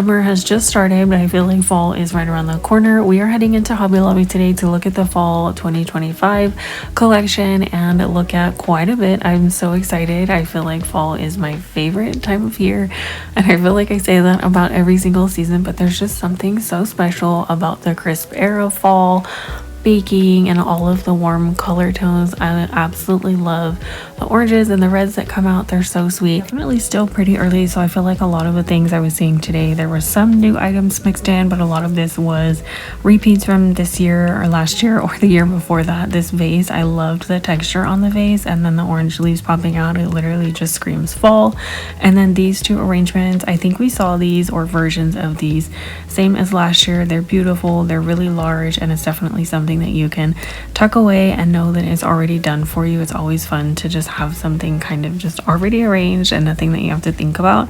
summer has just started, but I feel like fall is right around the corner. We are heading into Hobby Lobby today to look at the fall 2025 collection and look at quite a bit. I'm so excited. I feel like fall is my favorite time of year, and I feel like I say that about every single season, but there's just something so special about the crisp air of fall, baking, and all of the warm color tones. I absolutely love the oranges and the reds that come out. They're so sweet. Definitely still pretty early, so I feel like a lot of the things I was seeing today, there were some new items mixed in, but a lot of this was repeats from this year or last year or the year before that. This vase, I loved the texture on the vase, and then the orange leaves popping out, it literally just screams fall. And then these two arrangements, I think we saw these or versions of these same as last year. They're beautiful, they're really large, and it's definitely something that you can tuck away and know that it's already done for you. It's always fun to just have something kind of just already arranged and nothing that you have to think about.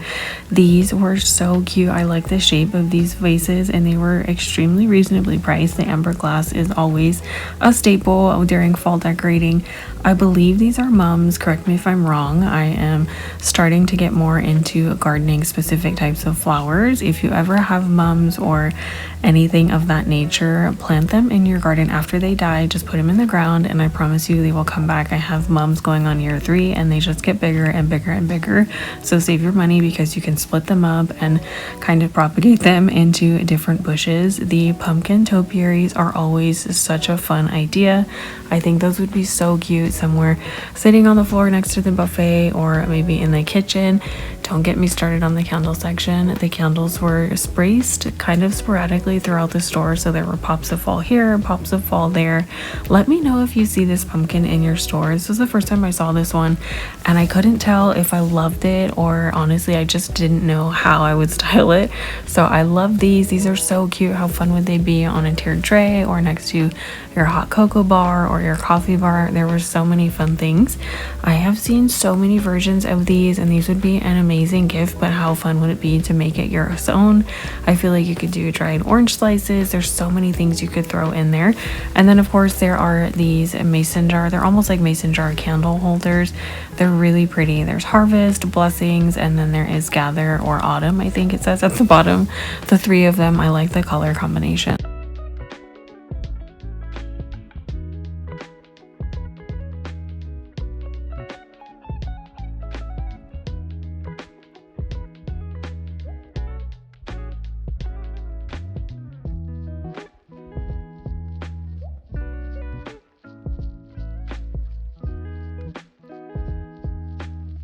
These were so cute. I like the shape of these vases, and they were extremely reasonably priced. The amber glass is always a staple during fall decorating. I believe these are mums. Correct me if I'm wrong. I am starting to get more into gardening specific types of flowers. If you ever have mums or anything of that nature, plant them in your garden after they die. Just put them in the ground, and I promise you they will come back. I have mums going on year 3, and they just get bigger and bigger and bigger. So save your money because you can split them up and kind of propagate them into different bushes. The pumpkin topiaries are always such a fun idea. I think those would be so cute somewhere sitting on the floor next to the buffet, or maybe in the kitchen. Don't get me started on the candle section. The candles were spaced kind of sporadically throughout the store, so there were pops of fall here, pops of fall there. Let me know if you see this pumpkin in your store. This was the first time I saw this one, and I couldn't tell if I loved it or honestly I just didn't know how I would style it. So I love these. These are so cute. How fun would they be on a tiered tray or next to your hot cocoa bar or your coffee bar? There were so many fun things. I have seen so many versions of these, and these would be an amazing gift, but how fun would it be to make it your own? I feel like you could do dried orange slices. There's so many things you could throw in there. And then of course there are these mason jar. They're almost like mason jar candle holders. They're really pretty. There's harvest, blessings, and then there is gather or autumn, I think it says at the bottom. The 3 of them, I like the color combination.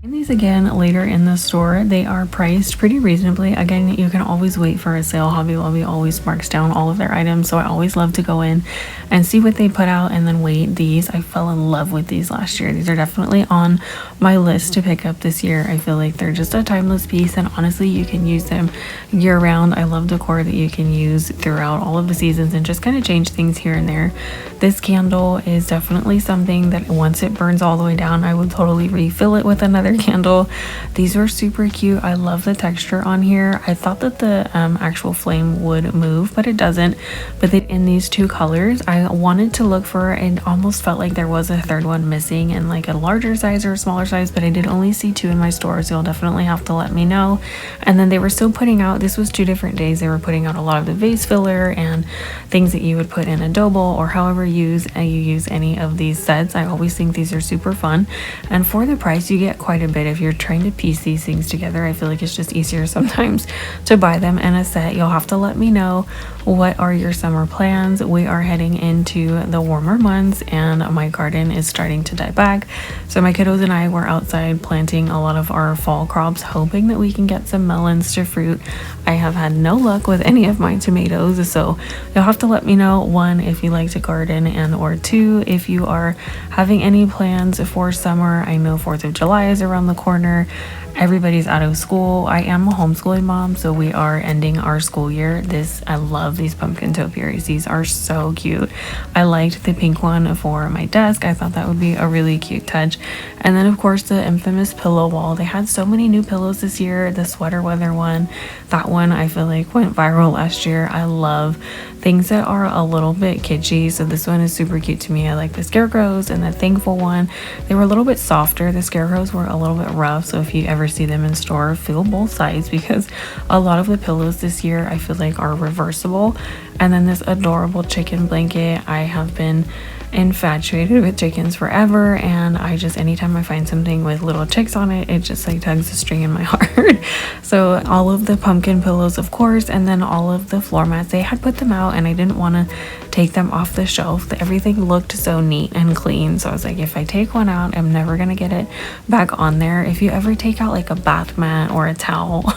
These again later in the store. They are priced pretty reasonably. Again, you can always wait for a sale. Hobby Lobby always marks down all of their items, so I always love to go in and see what they put out and then wait. These, I fell in love with these last year. These are definitely on my list to pick up this year. I feel like they're just a timeless piece, and honestly you can use them year round. I love decor that you can use throughout all of the seasons and just kind of change things here and there. This candle is definitely something that once it burns all the way down, I would totally refill it with another candle. These were super cute. I love the texture on here. I thought that the actual flame would move, but it doesn't. But in these 2 colors, I wanted to look for, and almost felt like there was a 3rd one missing in like a larger size or a smaller size, but I did only see 2 in my store, so you'll definitely have to let me know. And then they were still putting out, this was 2 different days, they were putting out a lot of the vase filler and things that you would put in adobo or however you use any of these sets. I always think these are super fun, and for the price you get quite a bit. If you're trying to piece these things together, I feel like it's just easier sometimes to buy them in a set. You'll have to let me know what are your summer plans. We are heading into the warmer months, and my garden is starting to die back, so my kiddos and I were outside planting a lot of our fall crops, hoping that we can get some melons to fruit. I have had no luck with any of my tomatoes, so you'll have to let me know, 1, if you like to garden, and or 2, if you are having any plans for summer. I know 4th of July is around the corner. Everybody's out of school. I am a homeschooling mom, so we are ending our school year. I love these pumpkin topiaries. These are so cute. I liked the pink one for my desk. I thought that would be a really cute touch. And then of course the infamous pillow wall. They had so many new pillows this year. The sweater weather one, that one I feel like went viral last year. I love things that are a little bit kitschy. So this one is super cute to me. I like the scarecrows and the thankful one. They were a little bit softer. The scarecrows were a little bit rough. So if you ever see them in store, feel both sides, because a lot of the pillows this year I feel like are reversible. And then this adorable chicken blanket. I have been infatuated with chickens forever, and I just, anytime I find something with little chicks on it, it just like tugs a string in my heart. So all of the pumpkin pillows, of course, and then all of the floor mats, they had put them out and I didn't want to take them off the shelf. Everything looked so neat and clean, so I was like, if I take one out, I'm never gonna get it back on there. If you ever take out like a bath mat or a towel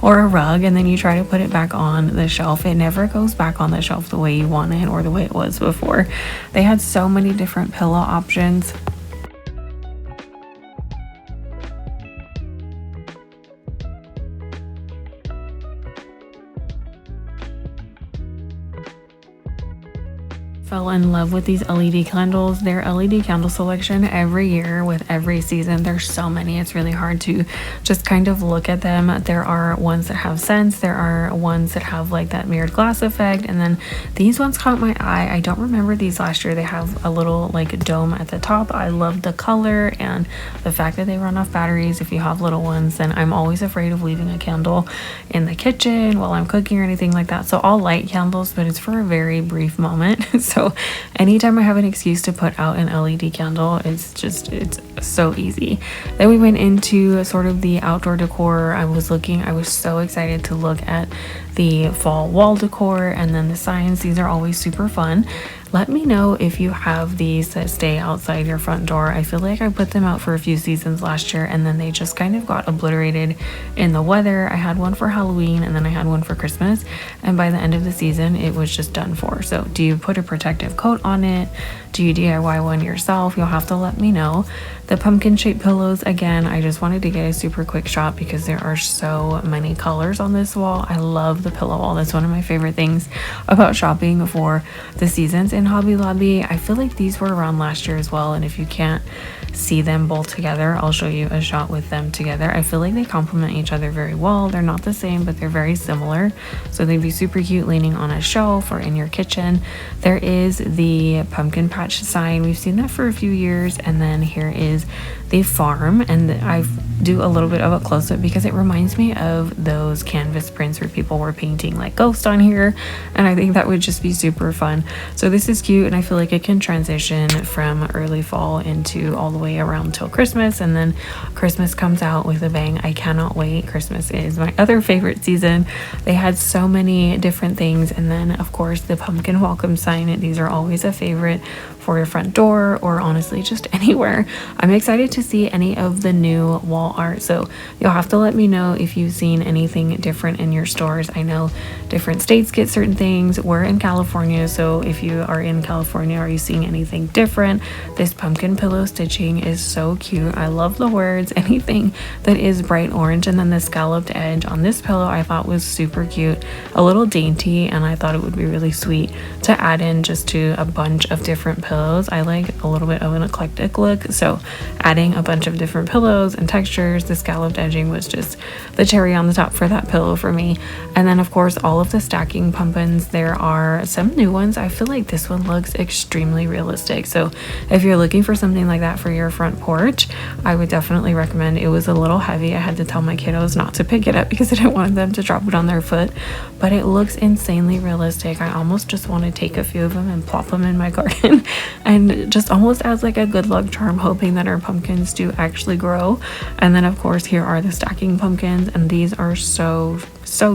or a rug and then you try to put it back on the shelf, it never goes back on the shelf the way you want it or the way it was before. They had so many different pillow options. Fell in love with these LED candles. Their LED candle selection every year with every season, there's so many, it's really hard to just kind of look at them. There are ones that have scents, there are ones that have like that mirrored glass effect, and then these ones caught my eye. I don't remember these last year. They have a little like dome at the top. I love the color and the fact that they run off batteries. If you have little ones, then I'm always afraid of leaving a candle in the kitchen while I'm cooking or anything like that. So I'll light candles, but it's for a very brief moment. So anytime I have an excuse to put out an LED candle, it's so easy. Then we went into sort of the outdoor decor. I was so excited to look at the fall wall decor and then the signs. These are always super fun. Let me know if you have these that stay outside your front door. I feel like I put them out for a few seasons last year and then they just kind of got obliterated in the weather. I had one for Halloween and then I had one for Christmas, and by the end of the season it was just done for. So do you put a protective coat on it? Do you DIY one yourself? You'll have to let me know. The pumpkin shaped pillows, again, I just wanted to get a super quick shot because there are so many colors on this wall. I love the pillow wall. That's one of my favorite things about shopping for the seasons in Hobby Lobby. I feel like these were around last year as well, and if you can't see them both together, I'll show you a shot with them together. I feel like they complement each other very well. They're not the same, but they're very similar, so they'd be super cute leaning on a shelf or in your kitchen. There is the pumpkin patch sign. We've seen that for a few years, and then here is the farm, and I do a little bit of a close-up because it reminds me of those canvas prints where people were painting like ghosts on here, and I think that would just be super fun. So this is cute, and I feel like it can transition from early fall into all the way around till Christmas, and then Christmas comes out with a bang. I cannot wait. Christmas is my other favorite season. They had so many different things, and then of course the pumpkin welcome sign. These are always a favorite for your front door, or honestly just anywhere. I'm excited to see any of the new wall art, so you'll have to let me know if you've seen anything different in your stores. I know different states get certain things. We're in California, so if you are in California, are you seeing anything different? This pumpkin pillow stitching is so cute. I love the words, anything that is bright orange, and then the scalloped edge on this pillow I thought was super cute, a little dainty, and I thought it would be really sweet to add in just to a bunch of different pillows. I like a little bit of an eclectic look, so adding a bunch of different pillows and textures, the scalloped edging was just the cherry on the top for that pillow for me. And then of course all of the stacking pumpkins. There are some new ones. I feel like this one looks extremely realistic, so if you're looking for something like that for your front porch, I would definitely recommend. It was a little heavy. I had to tell my kiddos not to pick it up because I didn't want them to drop it on their foot, but it looks insanely realistic. I almost just want to take a few of them and plop them in my garden and just almost as like a good luck charm, hoping that our pumpkins do actually grow. And then of course here are the stacking pumpkins, and these are so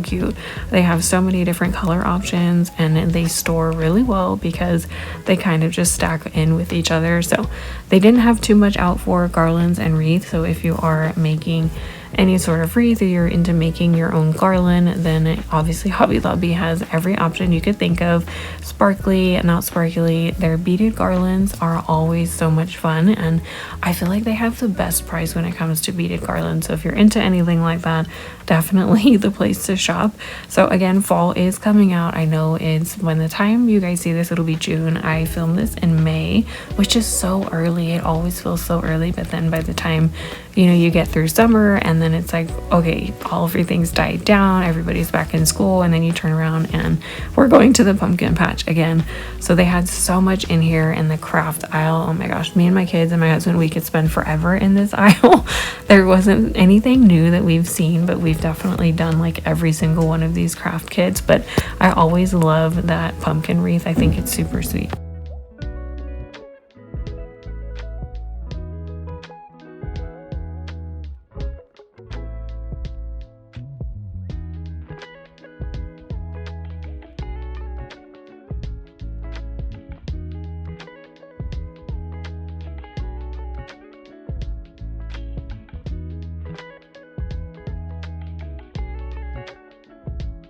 cute. They have so many different color options, and they store really well because they kind of just stack in with each other. So they didn't have too much out for garlands and wreaths, so if you are making any sort of wreath or you're into making your own garland, then obviously Hobby Lobby has every option you could think of. Sparkly, not sparkly. Their beaded garlands are always so much fun, and I feel like they have the best price when it comes to beaded garlands. So if you're into anything like that, definitely the place to shop. So again, fall is coming out. I know it's, when the time you guys see this, it'll be June. I filmed this in May, which is so early. It always feels so early, but then by the time, you know, you get through summer and then it's like, okay, all everything's died down, everybody's back in school, and then you turn around and we're going to the pumpkin patch again. So they had so much in here in the craft aisle. Oh my gosh, me and my kids and my husband, we could spend forever in this aisle. There wasn't anything new that we've seen, but we've definitely done like every single one of these craft kits. But I always love that pumpkin wreath. I think it's super sweet.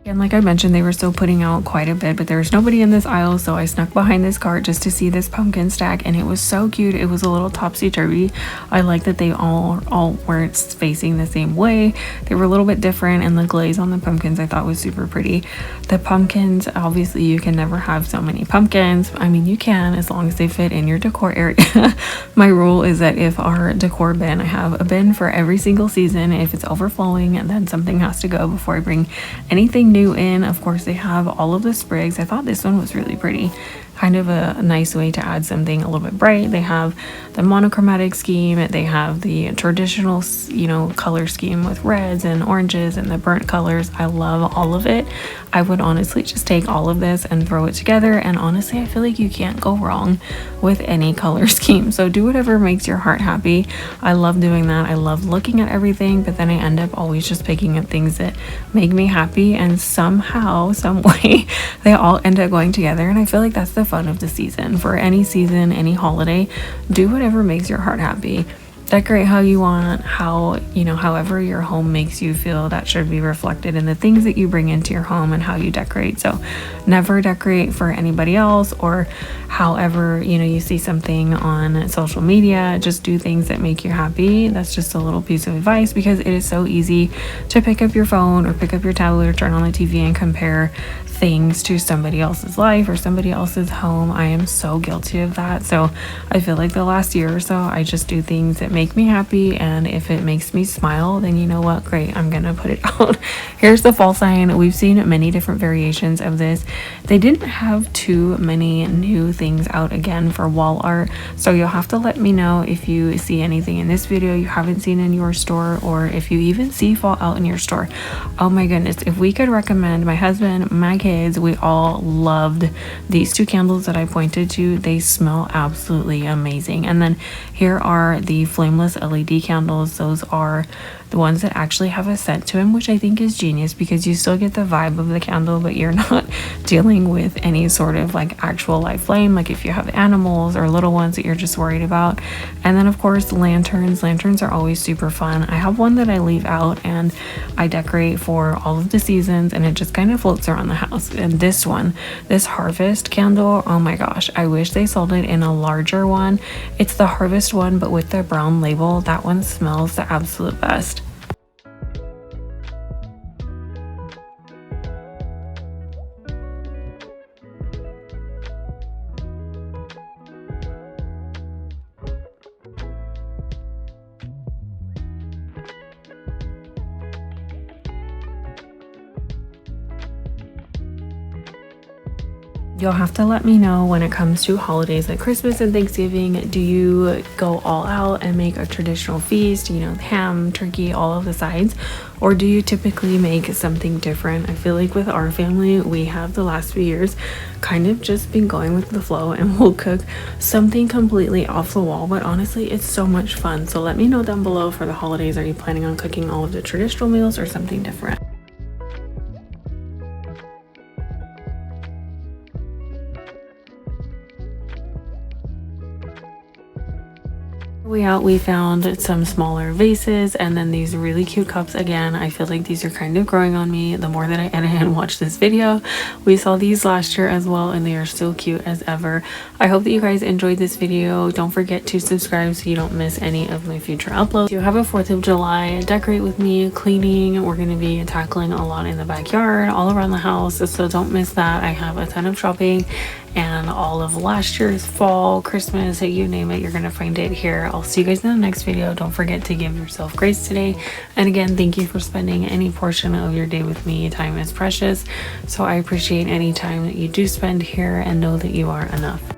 And like I mentioned, they were still putting out quite a bit, but there was nobody in this aisle, so I snuck behind this cart just to see this pumpkin stack, and it was so cute. It was a little topsy-turvy. I like that they all weren't facing the same way. They were a little bit different, and the glaze on the pumpkins I thought was super pretty. The pumpkins, obviously you can never have so many pumpkins. I mean, you can, as long as they fit in your decor area. My rule is that if our decor bin, I have a bin for every single season. If it's overflowing, and then something has to go before I bring anything new in. Of course, they have all of the sprigs. I thought this one was really pretty, kind of a nice way to add something a little bit bright. They have the monochromatic scheme, they have the traditional, you know, color scheme with reds and oranges and the burnt colors. I love all of it. I would honestly just take all of this and throw it together, and honestly I feel like you can't go wrong with any color scheme. So do whatever makes your heart happy. I love doing that. I love looking at everything, but then I end up always just picking up things that make me happy, and somehow, some way, they all end up going together. And I feel like that's the fun of the season. For any season, any holiday, do whatever makes your heart happy. Decorate how you want, however your home makes you feel. That should be reflected in the things that you bring into your home and how you decorate. So never decorate for anybody else, or however, you see something on social media. Just do things that make you happy. That's just a little piece of advice, because it is so easy to pick up your phone or pick up your tablet or turn on the TV and compare things to somebody else's life or somebody else's home. I am so guilty of that. So I feel like the last year or so, I just do things that make me happy, and if it makes me smile, then you know what, great, I'm gonna put it out. Here's the fall sign. We've seen many different variations of this. They didn't have too many new things out again for wall art, so you'll have to let me know if you see anything in this video you haven't seen in your store, or if you even see fall out in your store. Oh my goodness, if we could recommend, my husband, my kids, we all loved these two candles that I pointed to. They smell absolutely amazing. And then here are the flameless LED candles. Those are the ones that actually have a scent to them, which I think is genius, because you still get the vibe of the candle, but you're not dealing with any sort of like actual live flame, like if you have animals or little ones that you're just worried about. And then of course lanterns. Lanterns are always super fun. I have one that I leave out and I decorate for all of the seasons, and it just kind of floats around the house. And this one, this harvest candle, oh my gosh, I wish they sold it in a larger one. It's the harvest one, but with the brown label. That one smells the absolute best. You'll have to let me know when it comes to holidays like Christmas and Thanksgiving. Do you go all out and make a traditional feast, ham, turkey, all of the sides? Or do you typically make something different? I feel like with our family, we have the last few years kind of just been going with the flow, and we'll cook something completely off the wall. But honestly, it's so much fun. So let me know down below for the holidays. Are you planning on cooking all of the traditional meals or something different? Way out, we found some smaller vases and then these really cute cups. Again, I feel like these are kind of growing on me the more that I edit and watch this video. We saw these last year as well and they are still cute as ever. I hope that you guys enjoyed this video. Don't forget to subscribe so you don't miss any of my future uploads. You have a 4th of July decorate with me cleaning. We're going to be tackling a lot in the backyard, all around the house, so don't miss that. I have a ton of shopping and all of last year's fall, Christmas, you name it, you're gonna find it here. I'll see you guys in the next video. Don't forget to give yourself grace today. And again, thank you for spending any portion of your day with me. Time is precious, so I appreciate any time that you do spend here and know that you are enough.